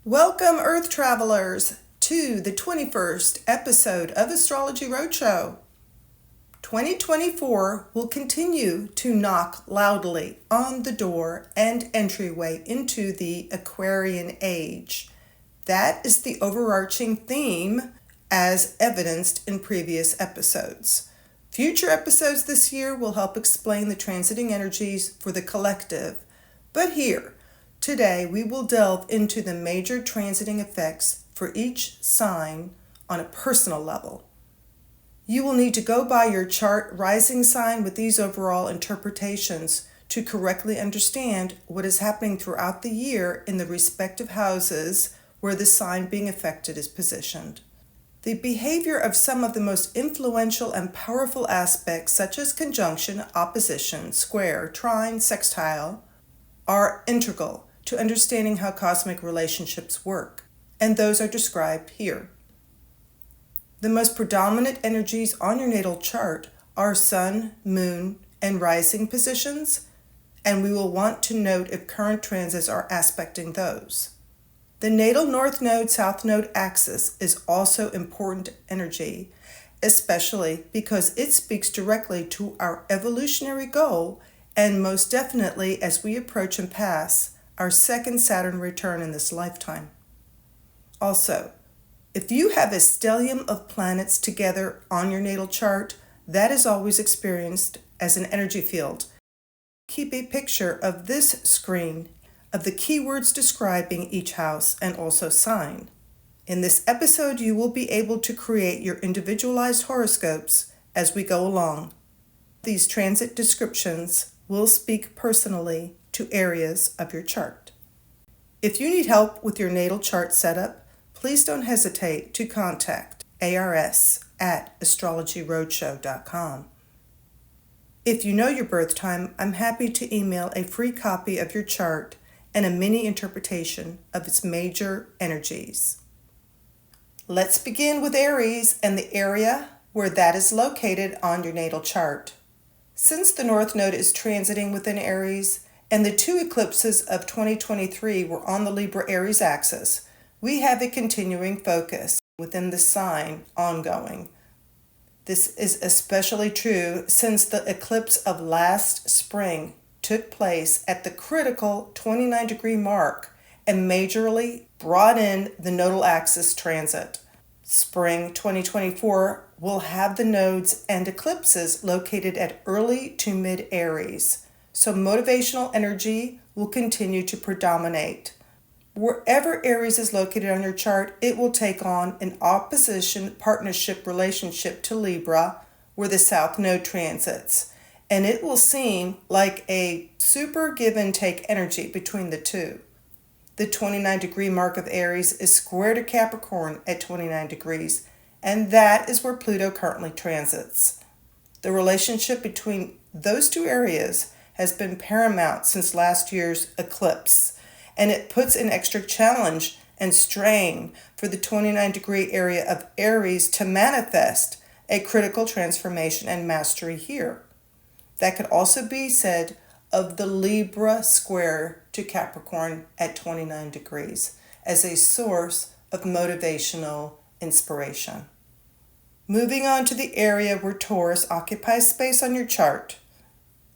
Welcome, Earth travelers, to the 21st episode of Astrology Roadshow. 2024 will continue to knock loudly on the door and entryway into the Aquarian age. That is the overarching theme as evidenced in previous episodes. Future episodes this year will help explain the transiting energies for the collective, but here, today, we will delve into the major transiting effects for each sign on a personal level. You will need to go by your chart rising sign with these overall interpretations to correctly understand what is happening throughout the year in the respective houses where the sign being affected is positioned. The behavior of some of the most influential and powerful aspects, such as conjunction, opposition, square, trine, sextile, are integral to understanding how cosmic relationships work, and those are described here. The most predominant energies on your natal chart are sun, moon, and rising positions, and we will want to note if current transits are aspecting those. The natal north node, south node axis is also important energy, especially because it speaks directly to our evolutionary goal and most definitely as we approach and pass our second Saturn return in this lifetime. Also, if you have a stellium of planets together on your natal chart, that is always experienced as an energy field. Keep a picture of this screen of the keywords describing each house and also sign. In this episode, you will be able to create your individualized horoscopes as we go along. These transit descriptions will speak personally to areas of your chart. If you need help with your natal chart setup, please don't hesitate to contact ars@astrologyroadshow.com. If you know your birth time, I'm happy to email a free copy of your chart and a mini interpretation of its major energies. Let's begin with Aries and the area where that is located on your natal chart. Since the North Node is transiting within Aries, and the two eclipses of 2023 were on the Libra-Aries axis, we have a continuing focus within the sign ongoing. This is especially true since the eclipse of last spring took place at the critical 29-degree mark and majorly brought in the nodal axis transit. Spring 2024 will have the nodes and eclipses located at early to mid-Aries, so motivational energy will continue to predominate. Wherever Aries is located on your chart, it will take on an opposition partnership relationship to Libra, where the South Node transits, and it will seem like a super give and take energy between the two. The 29-degree mark of Aries is square to Capricorn at 29 degrees, and that is where Pluto currently transits. The relationship between those two areas has been paramount since last year's eclipse, and it puts an extra challenge and strain for the 29-degree area of Aries to manifest a critical transformation and mastery here. That could also be said of the Libra square to Capricorn at 29 degrees as a source of motivational inspiration. Moving on to the area where Taurus occupies space on your chart.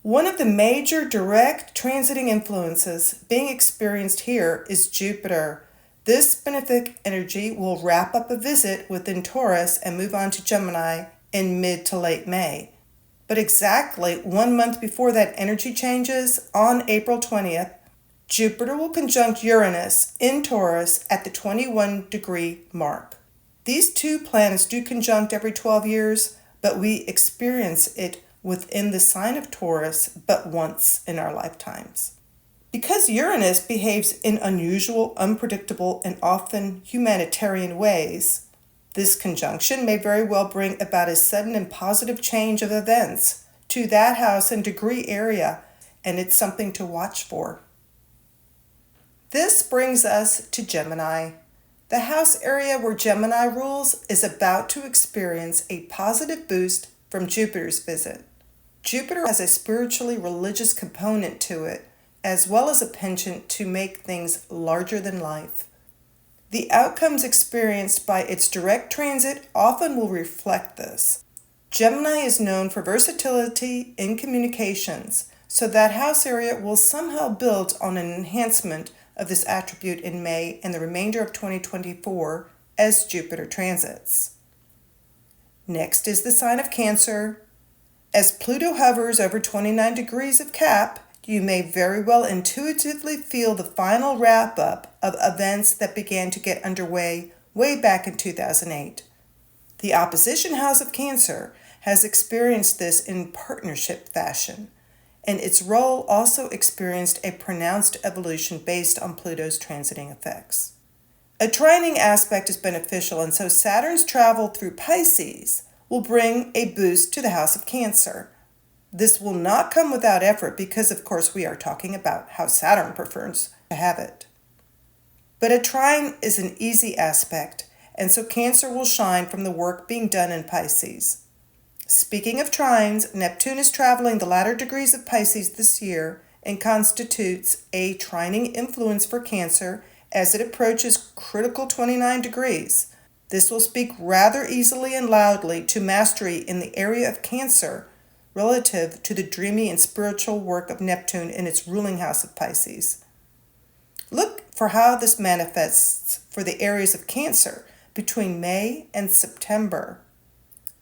One of the major direct transiting influences being experienced here is Jupiter. This benefic energy will wrap up a visit within Taurus and move on to Gemini in mid to late May. But exactly 1 month before that energy changes, on April 20th, Jupiter will conjunct Uranus in Taurus at the 21-degree mark. These two planets do conjunct every 12 years, but we experience it within the sign of Taurus but once in our lifetimes. Because Uranus behaves in unusual, unpredictable, and often humanitarian ways, this conjunction may very well bring about a sudden and positive change of events to that house and degree area, and it's something to watch for. This brings us to Gemini. The house area where Gemini rules is about to experience a positive boost from Jupiter's visit. Jupiter has a spiritually religious component to it, as well as a penchant to make things larger than life. The outcomes experienced by its direct transit often will reflect this. Gemini is known for versatility in communications, so that house area will somehow build on an enhancement of this attribute in May and the remainder of 2024 as Jupiter transits. Next is the sign of Cancer. As Pluto hovers over 29 degrees of Cap, you may very well intuitively feel the final wrap-up of events that began to get underway way back in 2008. The opposition house of Cancer has experienced this in partnership fashion, and its role also experienced a pronounced evolution based on Pluto's transiting effects. A trining aspect is beneficial, and so Saturn's travel through Pisces will bring a boost to the house of Cancer. This will not come without effort because, of course, we are talking about how Saturn prefers to have it. But a trine is an easy aspect, and so Cancer will shine from the work being done in Pisces. Speaking of trines, Neptune is traveling the latter degrees of Pisces this year and constitutes a trining influence for Cancer as it approaches critical 29 degrees. This will speak rather easily and loudly to mastery in the area of Cancer relative to the dreamy and spiritual work of Neptune in its ruling house of Pisces. Look for how this manifests for the areas of Cancer between May and September.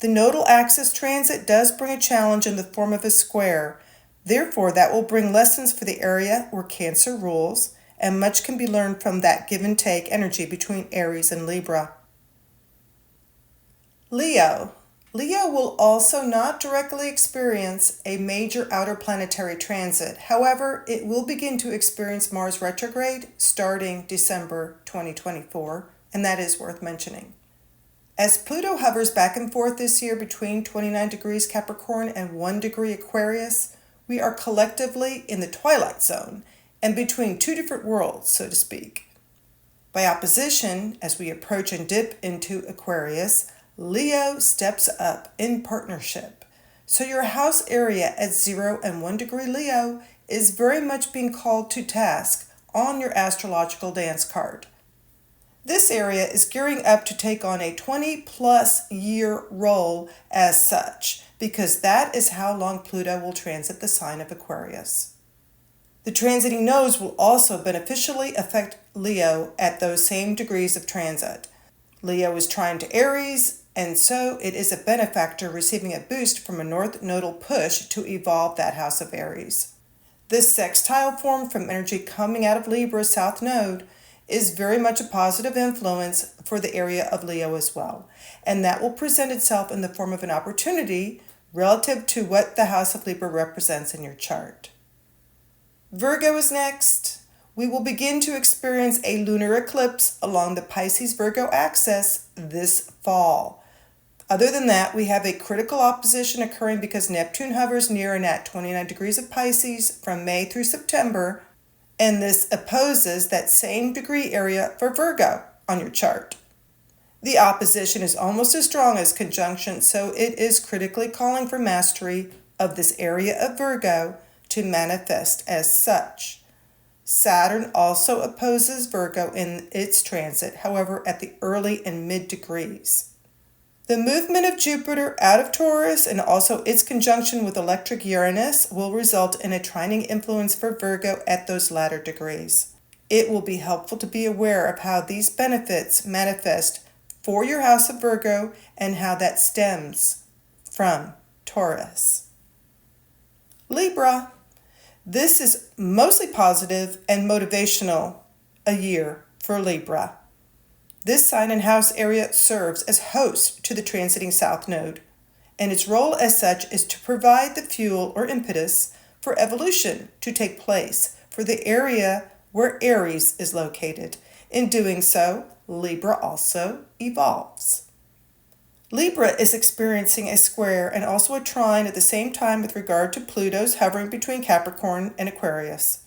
The nodal axis transit does bring a challenge in the form of a square. Therefore, that will bring lessons for the area where Cancer rules, and much can be learned from that give and take energy between Aries and Libra. Leo. Leo will also not directly experience a major outer planetary transit. However, it will begin to experience Mars retrograde starting December 2024, and that is worth mentioning. As Pluto hovers back and forth this year between 29 degrees Capricorn and 1 degree Aquarius, we are collectively in the twilight zone and between two different worlds, so to speak. By opposition, as we approach and dip into Aquarius, Leo steps up in partnership. So your house area at 0 and 1 degree Leo is very much being called to task on your astrological dance card. This area is gearing up to take on a 20-plus year role as such, because that is how long Pluto will transit the sign of Aquarius. The transiting nodes will also beneficially affect Leo at those same degrees of transit. Leo is trine to Aries, and so it is a benefactor receiving a boost from a north nodal push to evolve that house of Aries. This sextile form from energy coming out of Libra's south node is very much a positive influence for the area of Leo as well, and that will present itself in the form of an opportunity relative to what the house of Libra represents in your chart. Virgo is next. We will begin to experience a lunar eclipse along the Pisces-Virgo axis this fall. Other than that, we have a critical opposition occurring because Neptune hovers near and at 29 degrees of Pisces from May through September, and this opposes that same degree area for Virgo on your chart. The opposition is almost as strong as conjunction, so it is critically calling for mastery of this area of Virgo to manifest as such. Saturn also opposes Virgo in its transit, however, at the early and mid degrees. The movement of Jupiter out of Taurus and also its conjunction with electric Uranus will result in a trining influence for Virgo at those latter degrees. It will be helpful to be aware of how these benefits manifest for your house of Virgo and how that stems from Taurus. Libra. This is mostly positive and motivational a year for Libra. This sign and house area serves as host to the transiting south node, and its role as such is to provide the fuel or impetus for evolution to take place for the area where Aries is located. In doing so, Libra also evolves. Libra is experiencing a square and also a trine at the same time with regard to Pluto's hovering between Capricorn and Aquarius.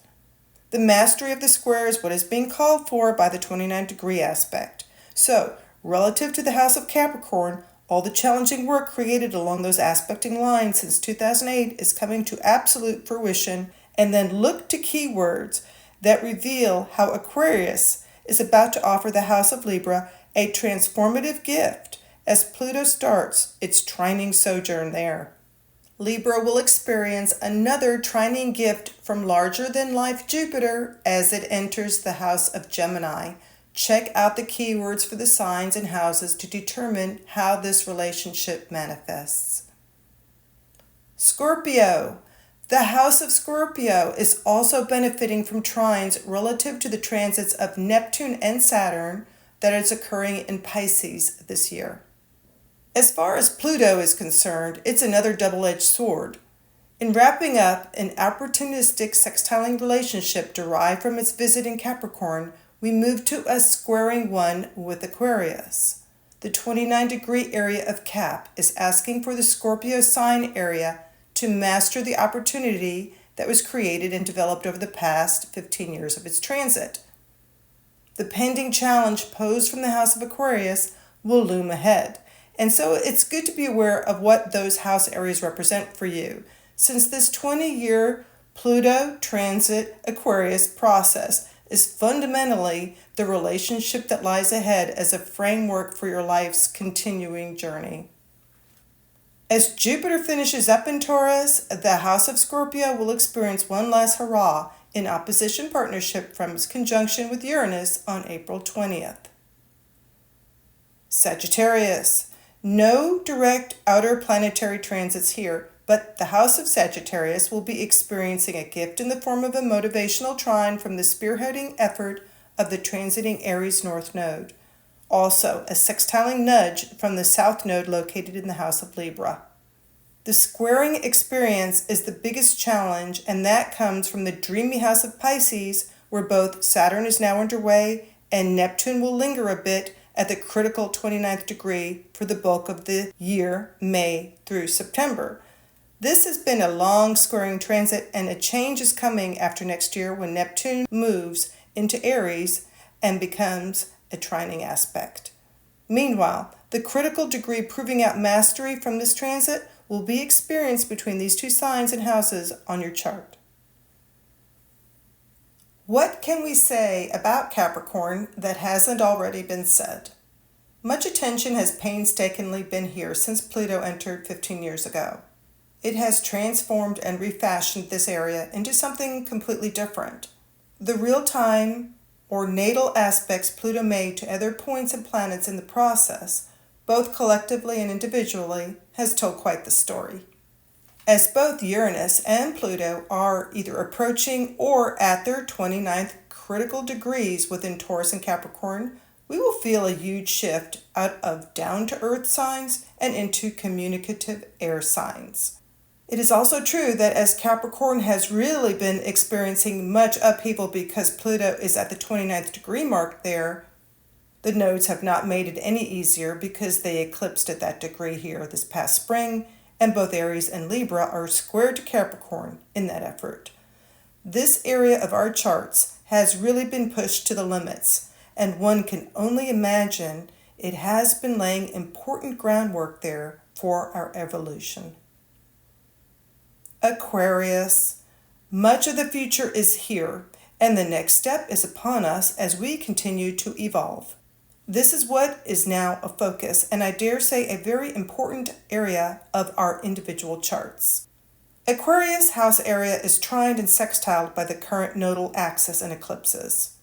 The mastery of the square is what is being called for by the 29 degree aspect. So, relative to the house of Capricorn, all the challenging work created along those aspecting lines since 2008 is coming to absolute fruition, and then look to keywords that reveal how Aquarius is about to offer the House of Libra a transformative gift as Pluto starts its trining sojourn there. Libra will experience another trining gift from larger-than-life Jupiter as it enters the house of Gemini. Check out the keywords for the signs and houses to determine how this relationship manifests. Scorpio. The house of Scorpio is also benefiting from trines relative to the transits of Neptune and Saturn that is occurring in Pisces this year. As far as Pluto is concerned, it's another double-edged sword. In wrapping up an opportunistic sextiling relationship derived from its visit in Capricorn, we move to a squaring one with Aquarius. The 29-degree area of Cap is asking for the Scorpio sign area to master the opportunity that was created and developed over the past 15 years of its transit. The pending challenge posed from the House of Aquarius will loom ahead. And so it's good to be aware of what those house areas represent for you, since this 20-year Pluto transit Aquarius process is fundamentally the relationship that lies ahead as a framework for your life's continuing journey. As Jupiter finishes up in Taurus, the House of Scorpio will experience one last hurrah in opposition partnership from its conjunction with Uranus on April 20th. Sagittarius. No direct outer planetary transits here, but the House of Sagittarius will be experiencing a gift in the form of a motivational trine from the spearheading effort of the transiting Aries North Node. Also, a sextiling nudge from the South Node located in the House of Libra. The squaring experience is the biggest challenge, and that comes from the dreamy House of Pisces, where both Saturn is now underway and Neptune will linger a bit at the critical 29th degree for the bulk of the year, May through September. This has been a long squaring transit, and a change is coming after next year when Neptune moves into Aries and becomes a trining aspect. Meanwhile, the critical degree proving out mastery from this transit will be experienced between these two signs and houses on your chart. What can we say about Capricorn that hasn't already been said? Much attention has painstakingly been here since Pluto entered 15 years ago. It has transformed and refashioned this area into something completely different. The real-time or natal aspects Pluto made to other points and planets in the process, both collectively and individually, has told quite the story. As both Uranus and Pluto are either approaching or at their 29th critical degrees within Taurus and Capricorn, we will feel a huge shift out of down-to-earth signs and into communicative air signs. It is also true that as Capricorn has really been experiencing much upheaval because Pluto is at the 29th degree mark there, the nodes have not made it any easier because they eclipsed at that degree here this past spring, and both Aries and Libra are squared to Capricorn in that effort. This area of our charts has really been pushed to the limits, and one can only imagine it has been laying important groundwork there for our evolution. Aquarius. Much of the future is here, and the next step is upon us as we continue to evolve. This is what is now a focus, and I dare say a very important area of our individual charts. Aquarius house area is trined and sextiled by the current nodal axis and eclipses.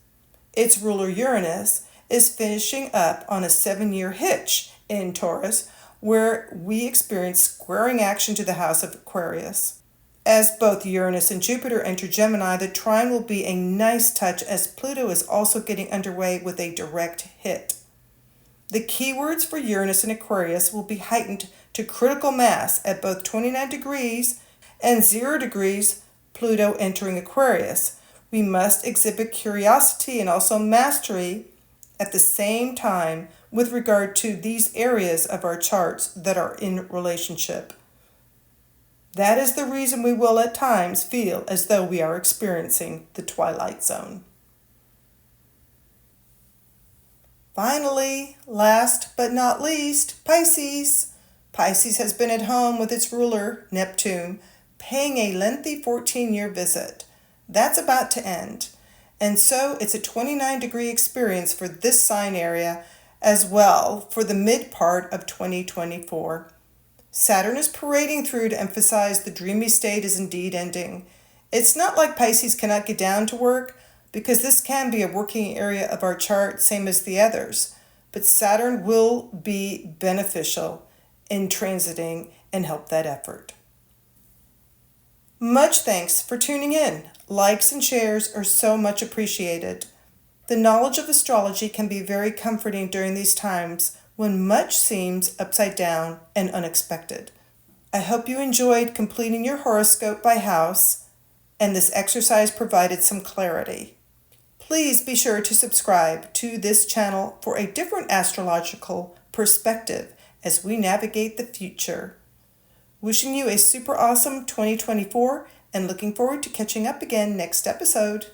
Its ruler Uranus is finishing up on a 7-year hitch in Taurus, where we experience squaring action to the house of Aquarius. As both Uranus and Jupiter enter Gemini, the trine will be a nice touch as Pluto is also getting underway with a direct hit. The keywords for Uranus and Aquarius will be heightened to critical mass at both 29 degrees and 0 degrees Pluto entering Aquarius. We must exhibit curiosity and also mastery at the same time with regard to these areas of our charts that are in relationship. That is the reason we will at times feel as though we are experiencing the twilight zone. Finally, last but not least, Pisces. Pisces has been at home with its ruler, Neptune, paying a lengthy 14-year visit. That's about to end. And so it's a 29-degree experience for this sign area as well for the mid part of 2024. Saturn is parading through to emphasize the dreamy state is indeed ending. It's not like Pisces cannot get down to work, because this can be a working area of our chart, same as the others. But Saturn will be beneficial in transiting and help that effort. Much thanks for tuning in. Likes and shares are so much appreciated. The knowledge of astrology can be very comforting during these times when much seems upside down and unexpected. I hope you enjoyed completing your horoscope by house, and this exercise provided some clarity. Please be sure to subscribe to this channel for a different astrological perspective as we navigate the future. Wishing you a super awesome 2024 and looking forward to catching up again next episode.